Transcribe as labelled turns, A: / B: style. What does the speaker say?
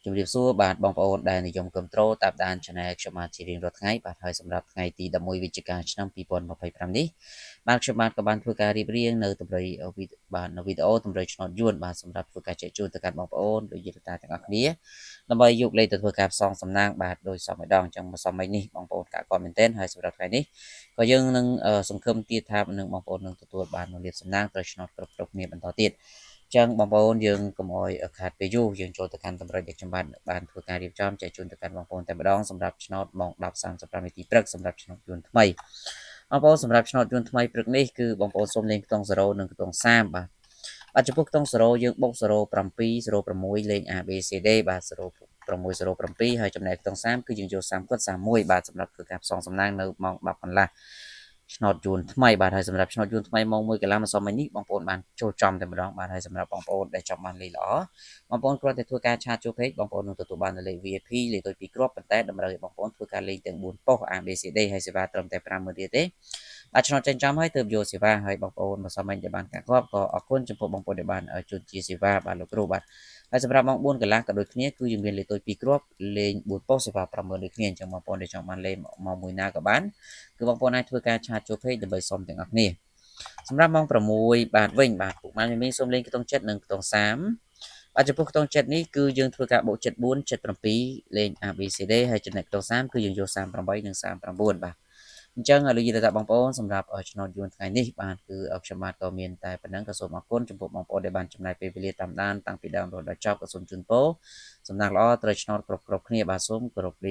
A: ជំរាបសួរបាទបងប្អូនដែលនិយមគ្រប់ត្រូលតាមដាន Channel ខ្ញុំបាទជារៀងរាល់ថ្ងៃបាទហើយសម្រាប់ថ្ងៃទី11វិច្ឆិកាឆ្នាំ2025នេះបាទខ្ញុំបាទក៏បានធ្វើការរៀបរៀងនៅតម្រុយបាទនៅវីដេអូតម្រុយឆ្នោតយួនបាទសម្រាប់ធ្វើការចែកជូនទៅកាន់បងប្អូនលោកយាយតាទាំងអស់គ្នាដើម្បីយកលេខទៅធ្វើការផ្សងសំណាងបាទដោយសមម្ដងអញ្ចឹងមកសមមិញនេះបងប្អូនកាក់គាត់មែនទែនហើយសម្រាប់ថ្ងៃនេះក៏យើងនឹងសង្ឃឹមទៀតថានឹងបងប្អូននឹងទទួលបាននូវលាភសំណាងត្រូវឆ្នោតគ្រប់គ្នាបន្តទៀតចឹងបងប្អូនយើងកុំអោយខាតពេលយូរយើងចូលទៅកាន់តម្រុយដែលខ្ញុំបានធ្វើការរៀបចំចែកជូនទៅកាន់បងប្អូនតែម្ដងសម្រាប់ឆ្នោតម៉ោង 10:35 នាទីព្រឹកសម្រាប់ឆ្នោតយួនថ្មីបងប្អូនសម្រាប់ឆ្នោតយួនថ្មីព្រឹកនេះគឺបងប្អូនសូមលេងខ្ទង់0និងខ្ទង់30បាទចំពោះខ្ទង់0យើងបុក07 06លេង ABCD បាទ0607ហើយចំណែកខ្ទង់30គឺយើងយក30គាត់31បាទសម្រាប់ធ្វើការផ្សងសំណាងនៅម៉ោង 10 កន្លះឆ្នោតយួនថ្មីបាទហើយសម្រាប់ឆ្នោតយួនថ្មីម៉ោង 1 កន្លះម្សិលមិញនេះបងប្អូនបានចូលចំតែម្ដងបាទហើយសម្រាប់បងប្អូនដែលចង់បានលេខល្អបងប្អូនគ្រាន់តែធ្វើការឆាតចូល page បងប្អូននឹងទទួលបានលេខ VIP លេខដូច2គ្រាប់ប៉ុន្តែតម្រូវឲ្យបងប្អូនធ្វើការលេខទាំង4ប៉ុស្តិ៍ ABCD ហើយសេវាត្រឹមតែ 50000 រៀលទេបាទឆ្នោតចេញចំហើយទើបយកសេវាហើយបងប្អូនម្សិលមិញដែលបានកាក់គ្រាប់ក៏អរគុណចំពោះបងប្អូនដែលបានជួយជាសេវាបាទលោកគ្រូបាទហើយសម្រាប់ម៉ោង 4 កន្លះក៏ដូចគ្នាគឺយើងមានលេខតូច2គ្រាប់លេង4ប៉ុស្តិ៍សេវា 50000 ដូចគ្នាអញ្ចឹងបងប្អូនដែលចង់បានលេខម៉ោង 1 ណាក៏បានគឺបងប្អូនអាចធ្វើការឆាតចូល page ដើម្បីសុំទាំងអស់គ្នាសម្រាប់ម៉ោង 6 បាទវិញបាទពុកម៉ែមីសូមលេងខ្ទង់7និងខ្ទង់30បាទចំពោះខ្ទង់7នេះគឺយើងធ្វើការបូក74 77លេង ABCD ហើយចំណែកខ្ទង់30គឺយើងយក38និង39បាទអញ្ចឹងលោកយាយតាបងប្អូនសម្រាប់ឆ្នោតយួនថ្ងៃនេះបាទគឺខ្ញុំបាទក៏មានតែប៉ុណ្ណឹងក៏សូមអរគុណចំពោះបងប្អូនដែលបានចំណាយពេលវេលាតាមដានតាំងពីដើមរហូតដល់ចប់ក៏សូមជូនពរសំណាងល្អត្រូវឆ្នោតគ្រប់គ្នាបាទសូមគោរពលា